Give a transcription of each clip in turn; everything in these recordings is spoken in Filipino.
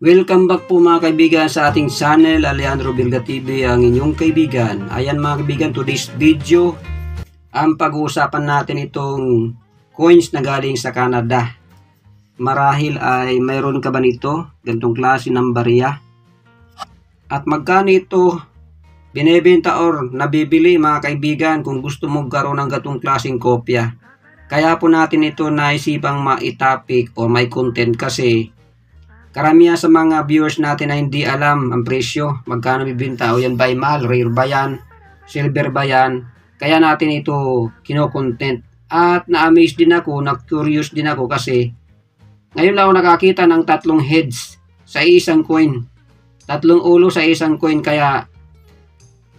Welcome back po mga kaibigan sa ating channel, Alejandro Virga TV, ang inyong kaibigan. Ayan mga kaibigan, today's video, ang pag-uusapan natin itong coins na galing sa Canada. Marahil ay mayroon ka ba nito, ganitong klase ng barya? At magkano ito binebenta or nabibili mga kaibigan kung gusto mo magkaroon ng ganitong klaseng kopya? Kaya po natin ito naisipang ma-topic o may content kasi karamihan sa mga viewers natin na hindi alam ang presyo, magkano bibenta, o yan ba ay mahal, rare ba yan, silver ba yan, kaya natin ito kino-content. At na-amaze din ako, na-curious din ako kasi ngayon lang ako nakakita ng tatlong heads sa isang coin, tatlong ulo sa isang coin, kaya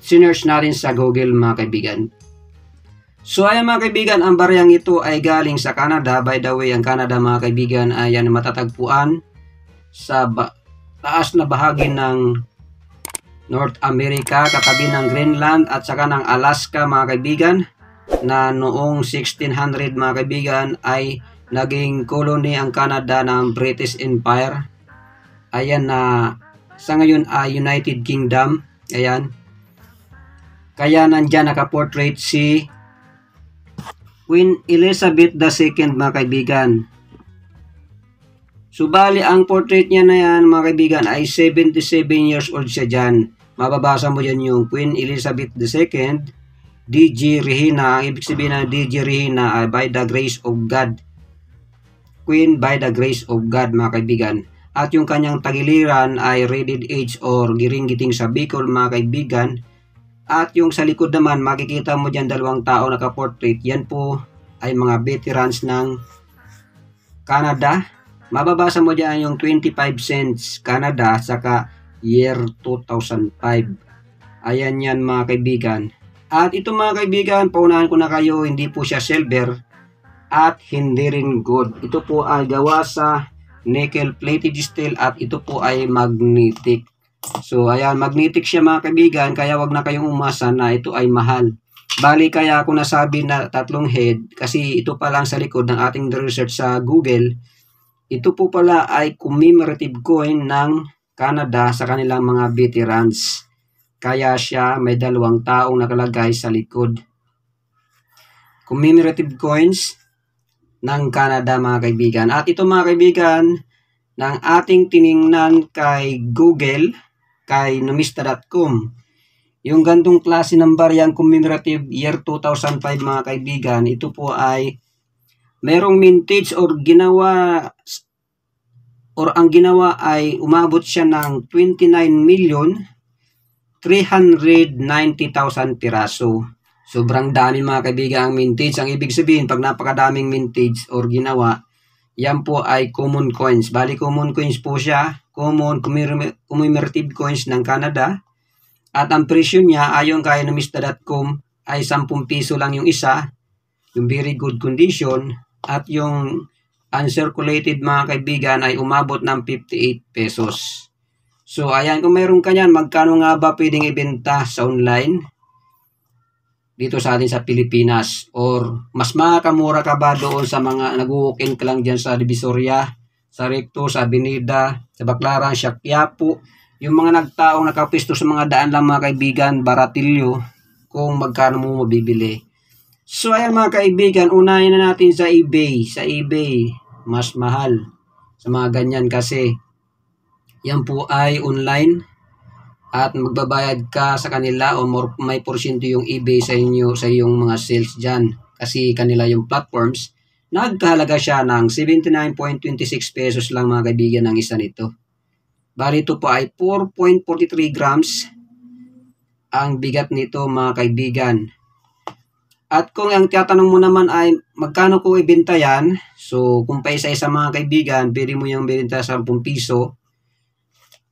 sinearch natin sa Google mga kaibigan. So ayan mga kaibigan, ang baryang ito ay galing sa Canada. By the way, ang Canada mga kaibigan ay yan matatagpuan sa taas na bahagi ng North America, katabi ng Greenland at saka ng Alaska mga kaibigan, na noong 1600 mga kaibigan ay naging colony ang Canada ng British Empire. Ayan na sa ngayon ay United Kingdom. Ayan. Kaya nandyan nakaportrait si Queen Elizabeth II mga kaibigan. Subali ang portrait niya na yan mga kaibigan ay 77 years old siya dyan. Mababasa mo dyan yung Queen Elizabeth II, D.G. Regina. Ang ibig sabihin ng D.G. Regina ay by the grace of God. Queen by the grace of God mga kaibigan. At yung kanyang tagiliran ay rated age or giring-giting sa Bicol mga kaibigan. At yung sa likod naman makikita mo dyan dalawang tao nakaportrait. Yan po ay mga veterans ng Canada. Mababasa mo dyan yung 25 cents Canada saka year 2005. Ayan yan mga kaibigan. At ito mga kaibigan, paunahan ko na kayo, hindi po siya silver at hindi rin gold. Ito po ay gawa sa nickel plated steel at ito po ay magnetic. So ayan, magnetic siya mga kaibigan, kaya wag na kayong umasa na ito ay mahal. Bali kaya ako nasabi na tatlong head kasi ito pa lang sa likod ng ating research sa Google. Ito po pala ay commemorative coin ng Canada sa kanilang mga veterans. Kaya siya may dalawang taong nakalagay sa likod. Commemorative coins ng Canada mga kaibigan. At ito mga kaibigan, ng ating tiningnan kay Google, kay numista.com, yung gantong klase ng baryang commemorative year 2005 mga kaibigan, ito po ay merong mintage or ang ginawa ay umabot siya ng 29,390,000 piraso. Sobrang dami mga kaibigan ang mintage. Ang ibig sabihin, pag napakadaming mintage or ginawa, yan po ay common coins. Bali common coins po siya, common commemorative coins ng Canada. At ang presyo niya ayon kay numista.com ay 10 piso lang yung isa, yung very good condition. At yung uncirculated mga kaibigan ay umabot ng 58 pesos. So ayan, kung mayroon ka yan, magkano nga ba pwedeng ibenta sa online dito sa atin sa Pilipinas? Or mas makakamura ka ba doon sa mga nag-walk-in ka lang dyan sa Divisoria, sa Recto, sa Avenida, sa Baclaran, sa Quiapo, yung mga nagtaong nakapisto sa mga daan lang mga kaibigan, baratilyo, kung magkano mo mabibili. So ayan mga kaibigan, unahin na natin sa eBay. Sa eBay, mas mahal sa mga ganyan kasi yan po ay online at magbabayad ka sa kanila o may porsyento yung eBay sa inyo, sa iyong mga sales dyan. Kasi kanila yung platforms, nagkahalaga siya ng 79.26 pesos lang mga kaibigan ng isa nito. Bali ito po ay 4.43 grams ang bigat nito mga kaibigan. At kung ang tiyatanong mo naman ay magkano ko ibenta yan, so kung pa isa-isa mga kaibigan, pwede mo yung ibenta sa 10 piso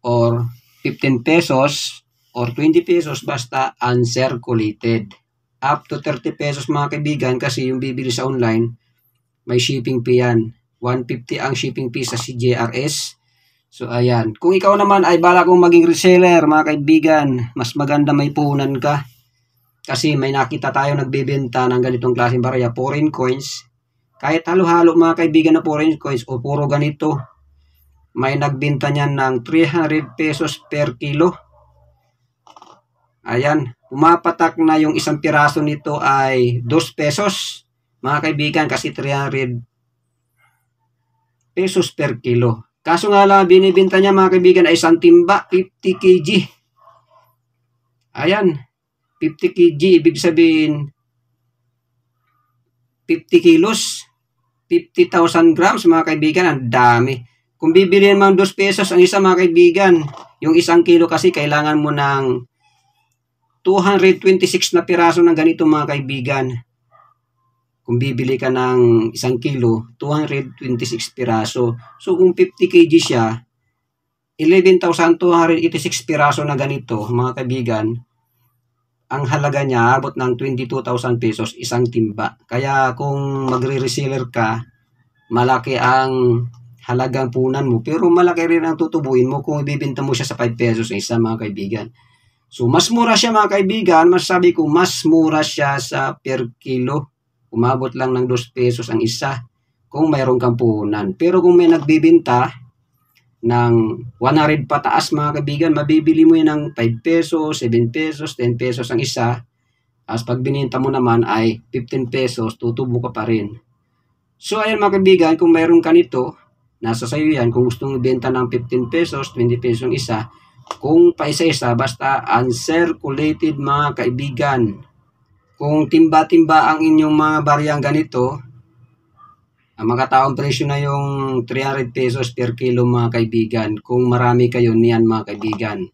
or 15 pesos or 20 pesos basta uncirculated. Up to 30 pesos mga kaibigan kasi yung bibili sa online, may shipping fee yan. 150 ang shipping fee sa CJRS. So ayan, kung ikaw naman ay bala kong maging reseller mga kaibigan, mas maganda may puhunan ka. Kasi may nakita tayo nagbebenta ng ganitong klaseng barya, foreign coins. Kahit halo-halo mga kaibigan na foreign coins o puro ganito. may nagbenta niyan ng 300 pesos per kilo. Ayan, pumapatak na yung isang piraso nito ay 2 pesos, mga kaibigan, kasi 300 pesos per kilo. Kaso nga lang, binibenta niya mga kaibigan ay isang timba, 50 kg. Ayan, 50 kg, ibig sabihin 50 kilos, 50,000 grams mga kaibigan, ang dami. Kung bibili naman 2 pesos ang isa mga kaibigan, yung isang kilo kasi kailangan mo ng 226 na piraso ng ganito mga kaibigan. Kung bibili ka ng isang kilo, 226 piraso. So kung 50 kg siya, 11,286 piraso na ganito mga kaibigan. Ang halaga niya abot ng 22,000 pesos isang timba. Kaya kung magre-reseller ka, malaki ang halagang punan mo. Pero malaki rin ang tutubuin mo kung ibibenta mo siya sa 5 pesos isa mga kaibigan. So mas mura siya mga kaibigan. Masasabi ko mas mura siya sa per kilo. Umabot lang ng 2 pesos ang isa kung mayroon kang puhunan. Pero kung may nagbibenta ng 100 pataas mga kaibigan, mabibili mo yan ng 5 pesos, 7 pesos, 10 pesos ang isa. As pag bininta mo naman ay 15 pesos, tutubo ka pa rin. So ayan mga kaibigan, kung mayroon ka nito, nasa sayo yan. Kung gusto mong ibenta ng 15 pesos, 20 pesos ang isa, kung paisa-isa, basta uncirculated mga kaibigan. Kung timba-timba ang inyong mga bariyang ganito, ang makataong presyo na yung 300 pesos per kilo mga kaibigan. Kung marami kayo niyan mga kaibigan.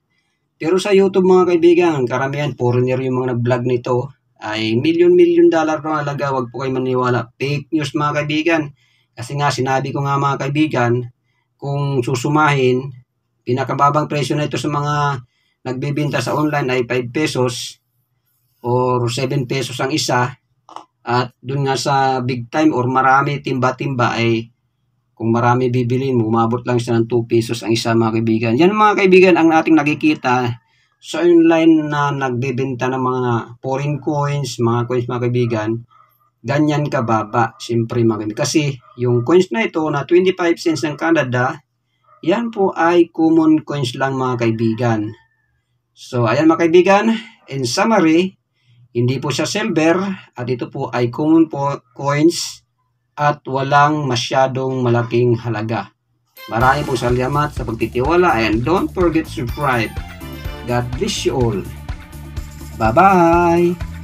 Pero sa YouTube mga kaibigan, karamihan foreigner yung mga nag-vlog nito. Ay million dollar na halaga. Huwag po kayo maniwala. Fake news mga kaibigan. Kasi nga sinabi ko nga mga kaibigan, kung susumahin, pinakababang presyo na ito sa mga nagbibenta sa online ay 5 pesos or 7 pesos ang isa. At dun nga sa big time or marami timba-timba ay kung marami bibilin mo, umabot lang siya ng 2 pesos ang isa mga kaibigan. Yan mga kaibigan ang ating nakikita sa online na nagbebenta ng mga foreign coins, mga coins mga kaibigan. Ganyan kababa, siyempre mga kaibigan. Kasi yung coins na ito na 25 cents ng Canada, yan po ay common coins lang mga kaibigan. So ayan mga kaibigan, in summary, hindi po siya silver at ito po ay common coins at walang masyadong malaking halaga. Maraming po salamat sa pagtitiwala and don't forget to subscribe. God bless you all. Bye-bye!